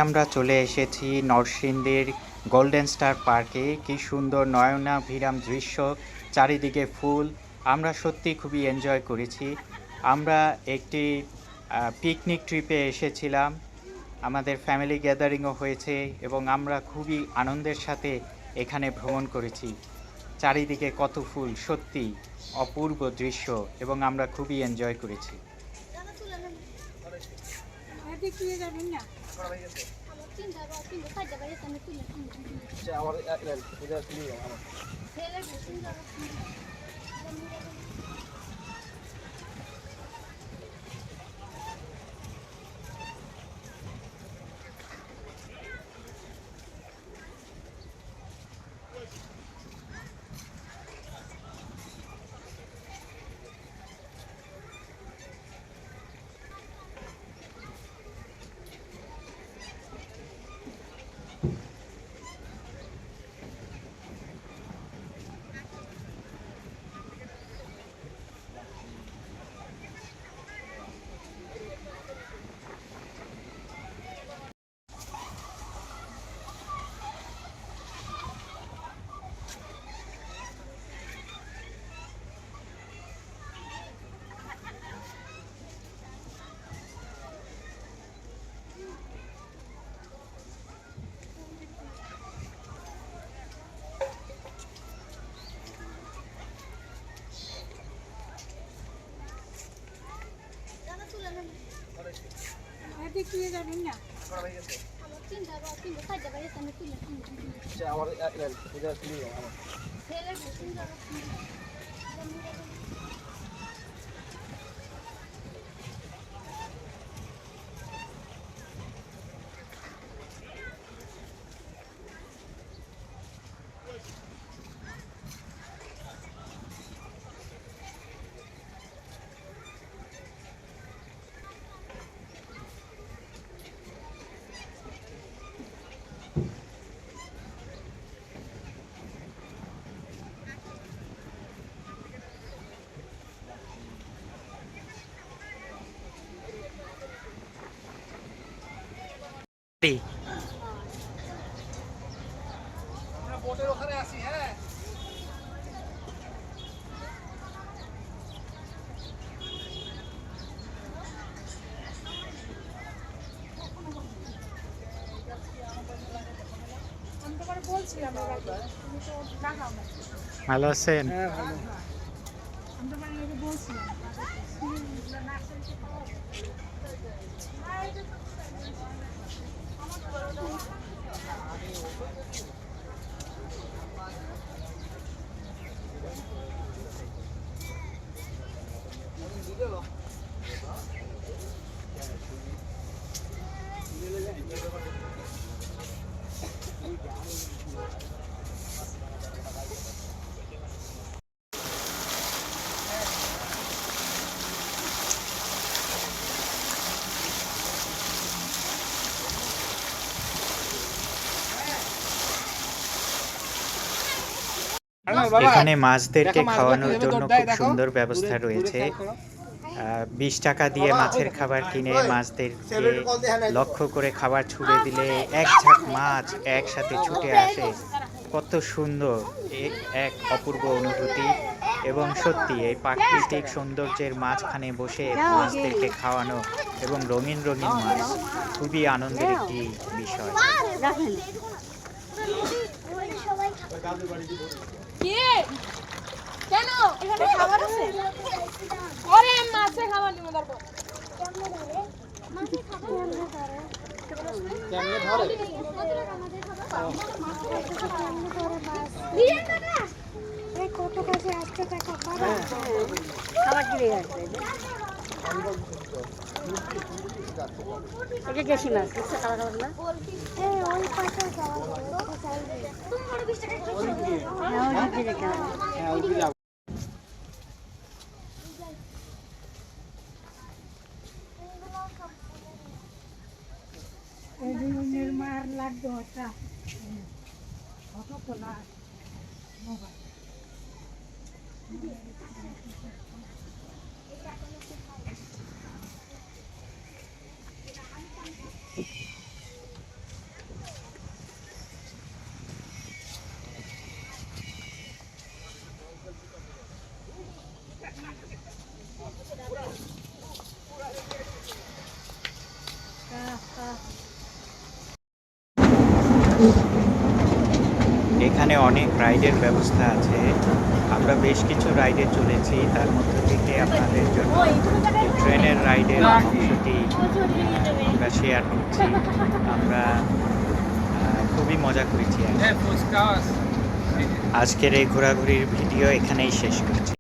আমরা চলে এসেছি নরসিংদীর গোল্ডেন স্টার পার্কে। কি সুন্দর নয়নাভিরাম দৃশ্য, চারিদিকে ফুল। আমরা সত্যি খুবই এনজয় করেছি। আমরা একটি পিকনিক ট্রিপে এসেছিলাম, আমাদের ফ্যামিলি গ্যাদারিংও হয়েছে এবং আমরা খুবই আনন্দের সাথে এখানে ভ্রমণ করেছি। চারিদিকে কত ফুল, সত্যি অপূর্ব দৃশ্য এবং আমরা খুবই এনজয় করেছি। ভালো আছেন? এখানে মাছদেরকে খাওয়ানোর জন্য খুব সুন্দর ব্যবস্থা রয়েছে। 20 টাকা দিয়ে মাছের খাবার কিনে মাছদেরকে লক্ষ্য করে খাবার ছুড়ে দিলে এক ঝাঁক মাছ একসাথে ছুটে আসে। কত সুন্দর এক অপূর্ব অনুভূতি এবং সত্যি এই প্রাকৃতিক সৌন্দর্যের মাঝখানে বসে মাছদেরকে খাওয়ানো এবং রঙিন রঙিন মাছ খুবই আনন্দের একটি বিষয়। কেন এখানে খাবার আছে? ওরে মাছে খাবার নিব দরকার। মাছে খাবার কেমনে ধরে? কেমনে ধরে? আমাদের খাবার। কেমনে ধরে মাছ? দিয়ে না। এই কত কাছে আসছে টাকা বাবা। খাবার দিয়ে আসবে। ওকে গেছি না কিছু খাবার খাবার না এই ওই পাশে যাওয়া তো চাইবে তুমি বড় 20 টাকা করে হ্যাঁ ওই দিকে যাও হ্যাঁ ওই দিকে যাও এই দিনের মার লাগবে ওটা কত তো না মোবাইল এখানে অনেক রাইডের ব্যবস্থা আছে। আমরা বেশ কিছু রাইডে চলেছি, তার মধ্যে থেকে আপনাদের জন্য এই ট্রেনের রাইডের অংশটি আমরা শেয়ার করছি। আমরা খুবই মজা করেছি। আজকের এই ঘোরাঘুরির ভিডিও এখানেই শেষ করছি।